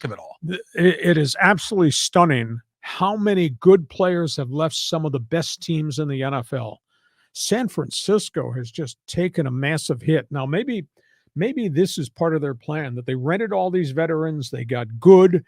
of it all. It is absolutely stunning how many good players have left some of the best teams in the NFL. San Francisco has just taken a massive hit. Now, maybe this is part of their plan that they rented all these veterans, they got good.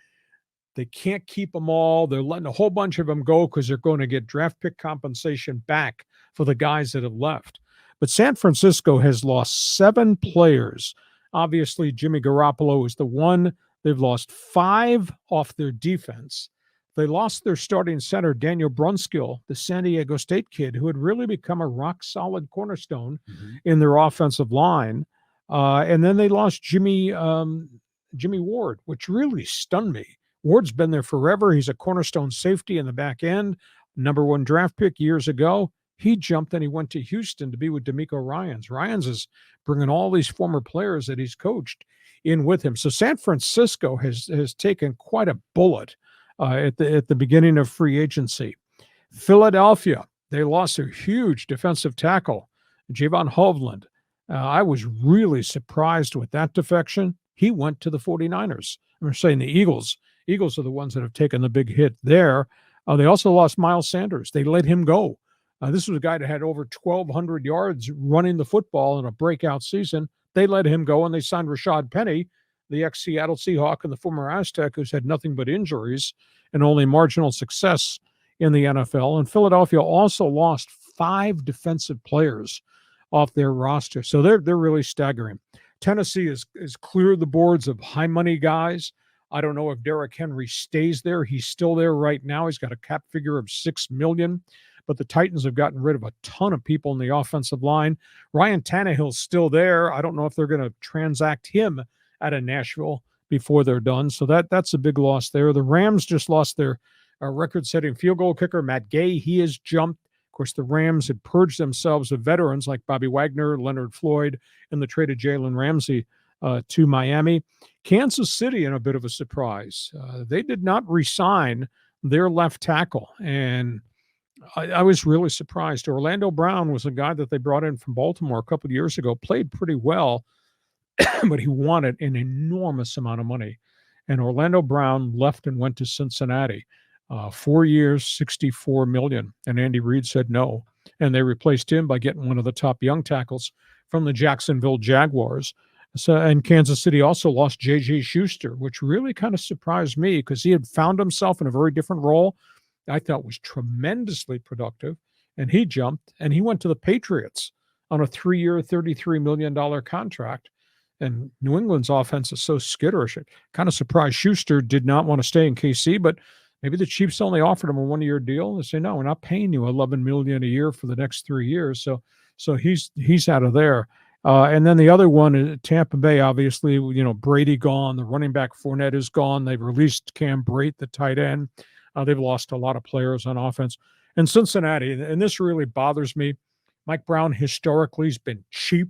They can't keep them all. They're letting a whole bunch of them go because they're going to get draft pick compensation back for the guys that have left. But San Francisco has lost 7 players. Obviously, Jimmy Garoppolo is the one. They've lost 5 off their defense. They lost their starting center, Daniel Brunskill, the San Diego State kid, who had really become a rock solid cornerstone in their offensive line. And then they lost Jimmy Ward, which really stunned me. Ward's been there forever. He's a cornerstone safety in the back end, #1 draft pick years ago. He jumped and he went to Houston to be with D'Amico Ryans. Ryans is bringing all these former players that he's coached in with him. So San Francisco has taken quite a bullet at the beginning of free agency. Philadelphia, they lost their huge defensive tackle, Javon Hovland. I was really surprised with that defection. He went to the 49ers. I'm saying the Eagles. Eagles are the ones that have taken the big hit there. They also lost Miles Sanders. They let him go. This was a guy that had over 1,200 yards running the football in a breakout season. They let him go, and they signed Rashad Penny, the ex-Seattle Seahawk and the former Aztec, who's had nothing but injuries and only marginal success in the NFL. And Philadelphia also lost 5 defensive players off their roster. So they're really staggering. Tennessee has cleared the boards of high-money guys. I don't know if Derrick Henry stays there. He's still there right now. He's got a cap figure of $6 million. But the Titans have gotten rid of a ton of people in the offensive line. Ryan Tannehill's still there. I don't know if they're going to transact him out of Nashville before they're done. So that's a big loss there. The Rams just lost their record-setting field goal kicker, Matt Gay. He has jumped. Of course, the Rams had purged themselves of veterans like Bobby Wagner, Leonard Floyd, and the trade of Jalen Ramsey to Miami. Kansas City in a bit of a surprise. They did not re-sign their left tackle, and I was really surprised. Orlando Brown was a guy that they brought in from Baltimore a couple of years ago, played pretty well, but he wanted an enormous amount of money. And Orlando Brown left and went to Cincinnati. 4 years, $64 million. And Andy Reid said no. And they replaced him by getting one of the top young tackles from the Jacksonville Jaguars. So, and Kansas City also lost J.J. Schuster, which really kind of surprised me because he had found himself in a very different role. I thought was tremendously productive. And he jumped and he went to the Patriots on a 3-year, $33 million contract. And New England's offense is so skitterish. It kind of surprised Schuster did not want to stay in KC, but maybe the Chiefs only offered him a 1-year deal. They say, no, we're not paying you $11 million a year for the next 3 years. So he's out of there. And then the other one, Tampa Bay, obviously, Brady gone. The running back Fournette is gone. They've released Cam Brate, the tight end. They've lost a lot of players on offense. And Cincinnati, and this really bothers me, Mike Brown historically has been cheap.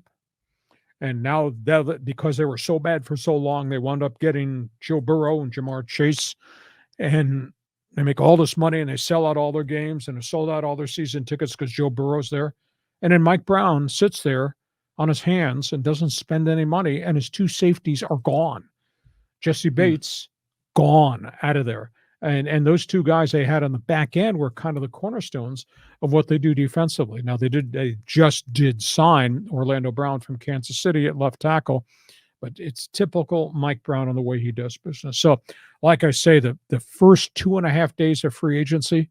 And now, because they were so bad for so long, they wound up getting Joe Burrow and Jamar Chase. And they make all this money and they sell out all their games and they sold out all their season tickets because Joe Burrow's there. And then Mike Brown sits there on his hands and doesn't spend any money, and his 2 safeties are gone. Jesse Bates, gone out of there. And those 2 guys they had on the back end were kind of the cornerstones of what they do defensively. Now, they just did sign Orlando Brown from Kansas City at left tackle, but it's typical Mike Brown on the way he does business. So, like I say, the first 2.5 days of free agency,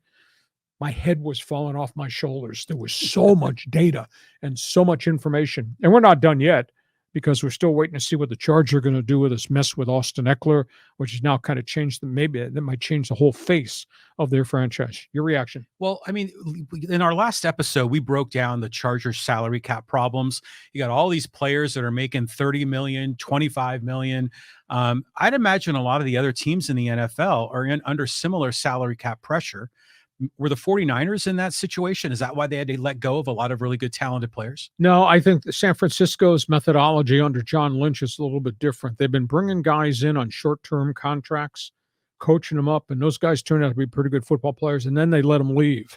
my head was falling off my shoulders. There was so much data and so much information. And we're not done yet because we're still waiting to see what the Chargers are going to do with this mess with Austin Eckler, which has now kind of changed maybe that might change the whole face of their franchise. Your reaction? Well, I mean, in our last episode, we broke down the Chargers salary cap problems. You got all these players that are making $30 million, $25 million. I'd imagine a lot of the other teams in the NFL are under similar salary cap pressure. Were the 49ers in that situation? Is that why they had to let go of a lot of really good, talented players? No, I think San Francisco's methodology under John Lynch is a little bit different. They've been bringing guys in on short-term contracts, coaching them up, and those guys turn out to be pretty good football players, and then they let them leave,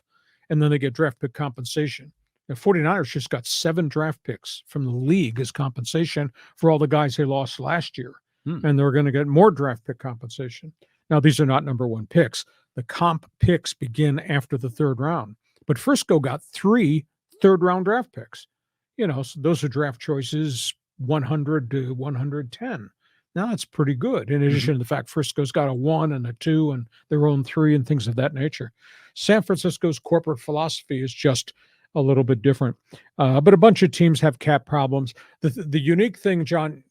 and then they get draft pick compensation. The 49ers just got 7 draft picks from the league as compensation for all the guys they lost last year. Hmm. and they're going to get more draft pick compensation. Now, these are not number one picks. The comp picks begin after the third round. But Frisco got 3 third-round draft picks. So those are draft choices 100 to 110. Now that's pretty good. In addition to the fact Frisco's got a 1 and a 2 and their own 3 and things of that nature. San Francisco's corporate philosophy is just a little bit different. But a bunch of teams have cap problems. The unique thing, John,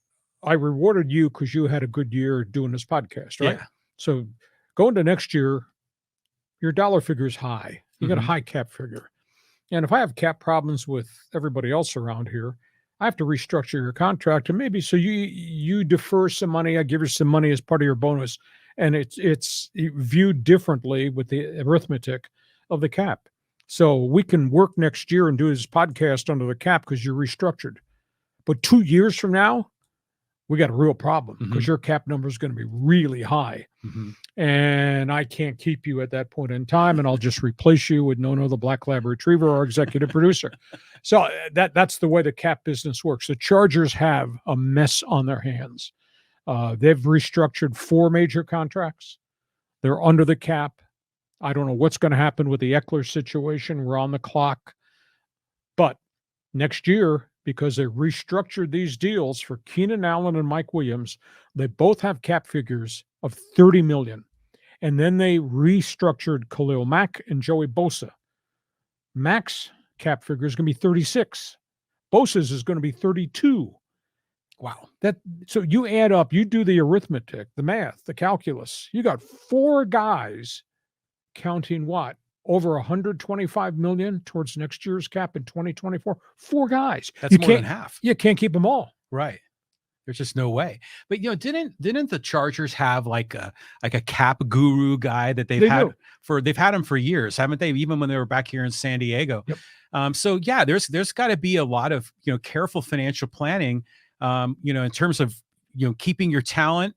I rewarded you because you had a good year doing this podcast, right? Yeah. So going to next year, your dollar figure is high. You got a Mhm. high cap figure. And if I have cap problems with everybody else around here, I have to restructure your contract, and maybe so you defer some money, I give you some money as part of your bonus, and it's viewed differently with the arithmetic of the cap. So we can work next year and do this podcast under the cap because you're restructured. But 2 years from now, we got a real problem because Mhm. your cap number is going to be really high. Mhm. And I can't keep you at that point in time, and I'll just replace you with no the Black Lab Retriever, our executive producer. So that's the way the cap business works. The Chargers have a mess on their hands. They've restructured 4 major contracts. They're under the cap. I don't know what's going to happen with the Eckler situation. We're on the clock. But next year, because they restructured these deals for Keenan Allen and Mike Williams, they both have cap figures of $30 million. And then they restructured Khalil Mack and Joey Bosa. Mack's cap figure is going to be 36. Bosa's is going to be 32. Wow. So you add up, you do the arithmetic, the math, the calculus. You got 4 guys counting what? Over 125 million towards next year's cap in 2024. 4 guys. That's more than half. You can't keep them all. Right. There's just no way. But didn't the Chargers have like a cap guru guy that they've had him for years, haven't they? Even when they were back here in San Diego. Yep. So yeah, there's got to be a lot of careful financial planning, in terms of keeping your talent,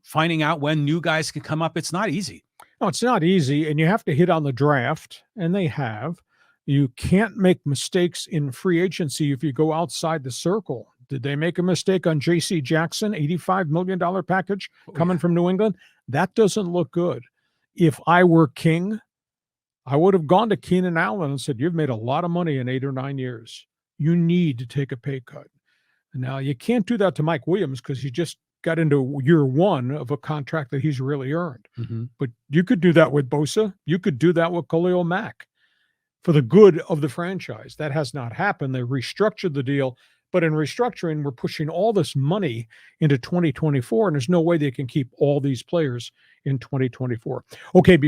finding out when new guys can come up. It's not easy. No, it's not easy, and you have to hit on the draft, and they have. You can't make mistakes in free agency if you go outside the circle. Did they make a mistake on J.C. Jackson, $85 million package coming from New England? That doesn't look good. If I were king, I would have gone to Keenan Allen and said, you've made a lot of money in 8 or 9 years. You need to take a pay cut. Now, you can't do that to Mike Williams because he just got into year 1 of a contract that he's really earned. Mm-hmm. But you could do that with Bosa. You could do that with Khalil Mack for the good of the franchise. That has not happened. They restructured the deal. But in restructuring, we're pushing all this money into 2024, and there's no way they can keep all these players in 2024. Okay,